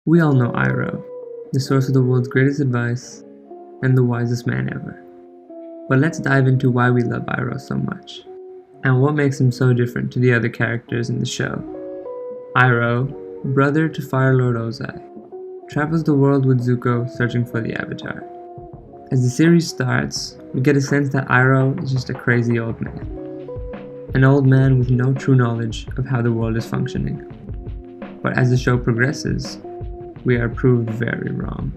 We all know Iroh, the source of the world's greatest advice and the wisest man ever. But let's dive into why we love Iroh so much, and what makes him so different to the other characters in the show. Iroh, brother to Fire Lord Ozai, travels the world with Zuko searching for the Avatar. As the series starts, we get a sense that Iroh is just a crazy old man. An old man with no true knowledge of how the world is functioning. But as the show progresses, we are proved very wrong.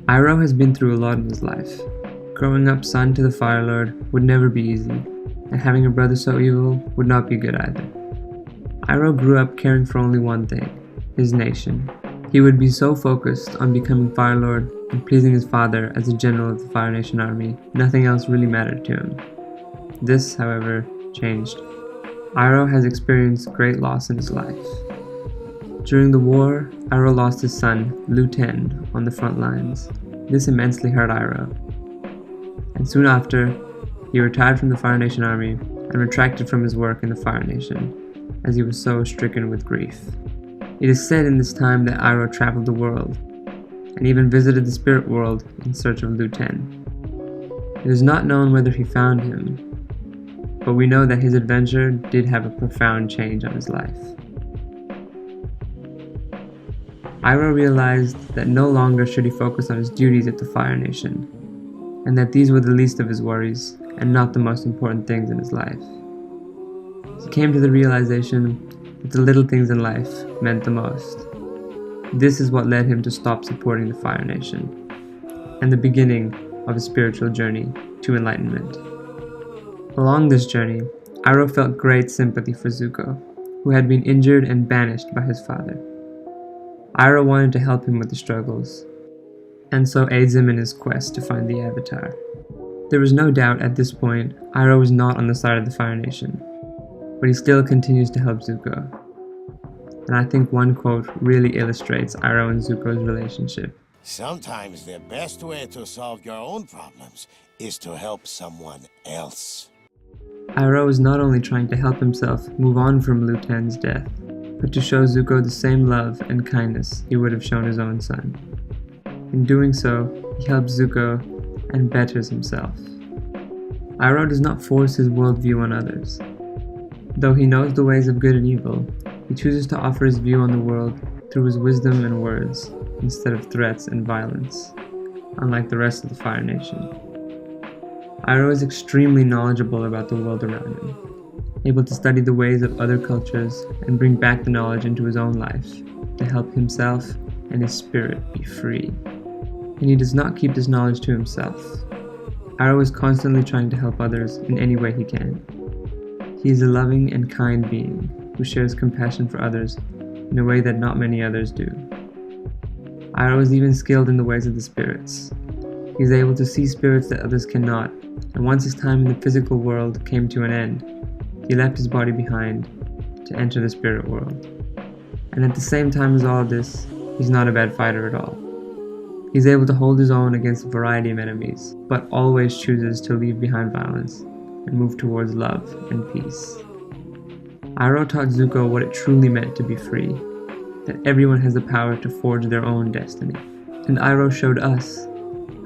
Iroh has been through a lot in his life. Growing up son to the Fire Lord would never be easy, and having a brother so evil would not be good either. Iroh grew up caring for only one thing, his nation. He would be so focused on becoming Fire Lord and pleasing his father as a general of the Fire Nation army, nothing else really mattered to him. This, however, changed. Iroh has experienced great loss in his life. During the war, Iroh lost his son, Lu Ten, on the front lines. This immensely hurt Iroh. And soon after, he retired from the Fire Nation army and retracted from his work in the Fire Nation, as he was so stricken with grief. It is said in this time that Iroh traveled the world, and even visited the spirit world in search of Lu Ten. It is not known whether he found him, but we know that his adventure did have a profound change on his life. Iroh realized that no longer should he focus on his duties at the Fire Nation, and that these were the least of his worries and not the most important things in his life. He came to the realization that the little things in life meant the most. This is what led him to stop supporting the Fire Nation, and the beginning of a spiritual journey to enlightenment. Along this journey, Iroh felt great sympathy for Zuko, who had been injured and banished by his father. Iroh wanted to help him with the struggles, and so aids him in his quest to find the Avatar. There was no doubt at this point Iroh was not on the side of the Fire Nation, but he still continues to help Zuko. And I think one quote really illustrates Iroh and Zuko's relationship. Sometimes the best way to solve your own problems is to help someone else. Iroh is not only trying to help himself move on from Lu Ten's death, but to show Zuko the same love and kindness he would have shown his own son. In doing so, he helps Zuko and betters himself. Iroh does not force his worldview on others. Though he knows the ways of good and evil, he chooses to offer his view on the world through his wisdom and words, instead of threats and violence, unlike the rest of the Fire Nation. Iroh is extremely knowledgeable about the world around him, able to study the ways of other cultures and bring back the knowledge into his own life to help himself and his spirit be free. And he does not keep this knowledge to himself. Iroh is constantly trying to help others in any way he can. He is a loving and kind being who shares compassion for others in a way that not many others do. Iroh is even skilled in the ways of the spirits. He is able to see spirits that others cannot, and once his time in the physical world came to an end, he left his body behind to enter the spirit world. And at the same time as all of this, he's not a bad fighter at all. He's able to hold his own against a variety of enemies, but always chooses to leave behind violence and move towards love and peace. Iroh taught Zuko what it truly meant to be free, that everyone has the power to forge their own destiny. And Iroh showed us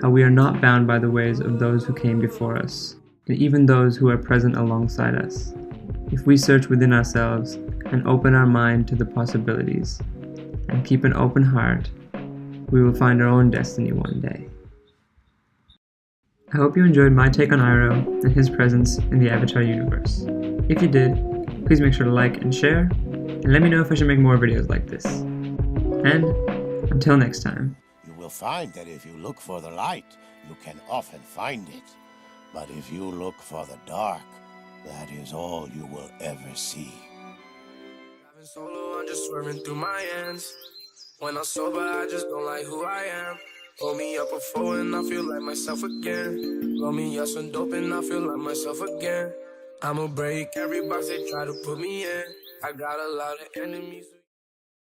how we are not bound by the ways of those who came before us, and even those who are present alongside us. If we search within ourselves and open our mind to the possibilities, and keep an open heart, we will find our own destiny one day. I hope you enjoyed my take on Iroh and his presence in the Avatar universe. If you did, please make sure to like and share, and let me know if I should make more videos like this. And until next time. You will find that if you look for the light, you can often find it. But if you look for the dark, that is all you will ever see. Driving solo, I'm just swerving through my hands. When I'm sober, I just don't like who I am. Roll me up a four and I feel like myself again. Roll me up some dope and I feel like myself again. I'ma break every box they try to put me in. I got a lot of enemies.